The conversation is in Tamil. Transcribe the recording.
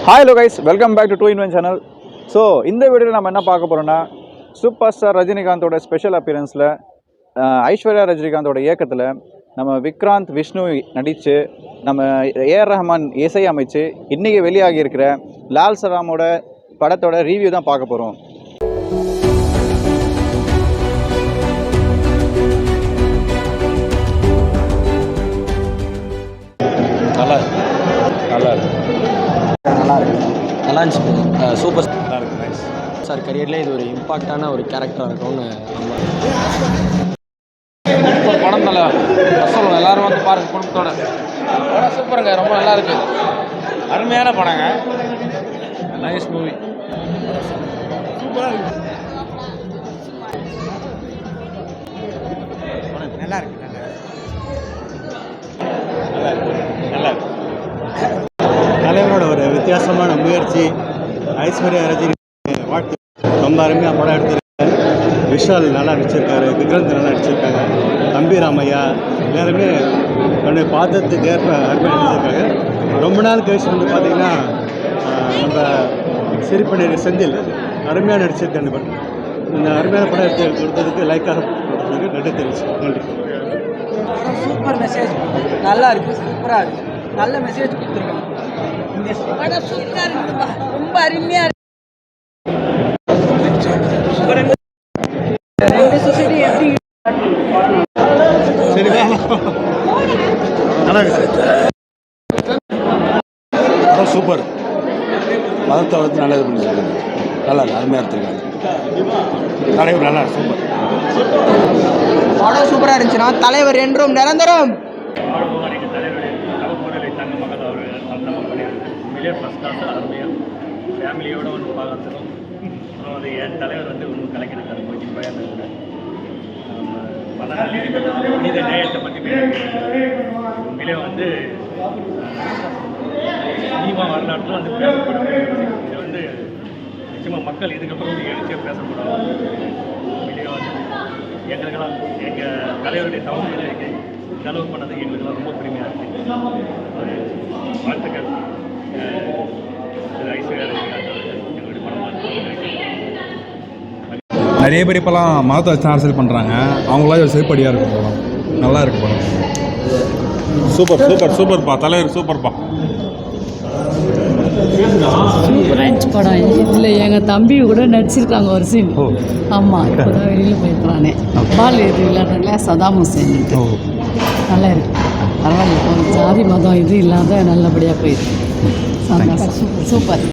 Hi hello guys, welcome back to 2-in-1 channel. So இந்த வீடியோவில் நம்ம என்ன பார்க்க போகிறோம்னா சூப்பர் ஸ்டார் ரஜினிகாந்தோட ஸ்பெஷல் அப்பியரன்ஸில் ஐஸ்வர்யா ரஜினிகாந்தோட இயக்கத்தில் நம்ம விக்ராந்த் விஷ்ணு நடித்து நம்ம ஏஆர் ரஹ்மான் இசை அமைச்சு இன்றைக்கி வெளியாகி இருக்கிற லால் சலாமோட படத்தோட ரிவ்யூ தான் பார்க்க போகிறோம். நல்லா இருந்துச்சு. சூப்பர் நல்லா இருக்கு. Nice sir. கரியர்லேயே இது ஒரு இம்பாக்டான ஒரு கேரக்டராக இருக்கும்னு படம் நல்லா சொல்லணும். எல்லாரும் வந்து பாருங்க குடும்பத்தோட. படம் சூப்பருங்க, ரொம்ப நல்லா இருக்கு. அருமையான படங்க. Nice movie. சூப்பராக இருக்கு. நல்லா இருக்கு. நல்லா இருக்கு. தலைவரோட ஒரு வித்தியாசமான முயற்சி. ஐஸ்வர்யா ரஜினி வாழ்த்து ரொம்ப அருமையாக படம் எடுத்திருக்காரு. விஷால் நல்லா நடிச்சிருக்காரு, விக்ராந்த் நல்லா நடிச்சிருக்காங்க, தம்பி ராமையா எல்லாருமே என்னுடைய பாதத்துக்கு ஏற்ப அருமையாக நடிச்சிருக்காங்க. ரொம்ப நாள் கழிச்சு வந்து பார்த்திங்கன்னா நம்ம சிரிப்பணி செந்தில் அருமையாக நடிச்சிருக்காங்க. இந்த அருமையான படம் எடுத்து கொடுத்ததுக்கு லைக்காக கொடுத்ததுக்கு நன்றி தெரிவிச்சு. நன்றி. சூப்பர் மெசேஜ், நல்லா இருக்குது, சூப்பராக இருக்குது, நல்ல மெசேஜ் கொடுத்துருக்காங்க. படம் சூப்பராக இருக்குதுப்பா, ரொம்ப அருமையாக இருக்கு. ரெண்டு சொசைட்டி எப்படி நல்லா இருக்கு. படம் சூப்பர். மதத்தை வந்து நல்லது பண்ணிருக்காங்க. நல்லா இருக்கு, அருமையாக எடுத்துருக்காங்க. தலைவர் நல்லா சூப்பர். படம் சூப்பராக இருந்துச்சுன்னா தலைவர் என்றும் நிரந்தரம். ஃபஸ்ட் கிளாஸாக அருமையாக ஃபேமிலியோடு ஒன்று பார்க்கறதுக்கும் அப்புறம் அது என் தலைவர் வந்து ஒன்று கலைக்கிறாரு கோச்சிங் பையன் கூட பல மனித நேயத்தை பற்றி உண்மையிலே வந்து சினிமா வரலாற்றில் வந்து பேசப்படும். இது வந்து நிச்சயமாக மக்கள் இதுக்கப்புறம் வந்து எழுச்சியாக பேசப்படும். உண்மையிலே வந்து எங்களுக்கெல்லாம் எங்கள் தலைவருடைய தமிழ்நிலைக்கு செலவு பண்ணதுக்கு எங்களுக்கெல்லாம் ரொம்ப பெருமையாக இருக்குது. ஒரு வாழ்த்துக்கள். நிறைய பேர் இப்போலாம் மதத்தை வச்சு அரசியல் பண்ணுறாங்க. அவங்களாம் ஒரு செருப்படியாக இருக்கும். படம் நல்லா இருக்கு. படம் சூப்பர் சூப்பர் சூப்பர்ப்பா. தலைவர் சூப்பர்ப்பா. சூப்பராக இருந்துச்சு படம். இல்லை எங்கள் தம்பி கூட நடிச்சிருக்காங்க ஒரு சீன். ஆமாம், இப்போ தான் வெளியில் போயிருக்கிறானே. பால் இது விளையாடுறாங்களே, சதாம் ஹுசேன். நல்லா இருக்கு, பரவாயில்ல. ஒரு ஜாதி மதம் இது இல்லாத நல்லபடியாக போயிருக்கு. சந்தோஷம். சூப்பர்.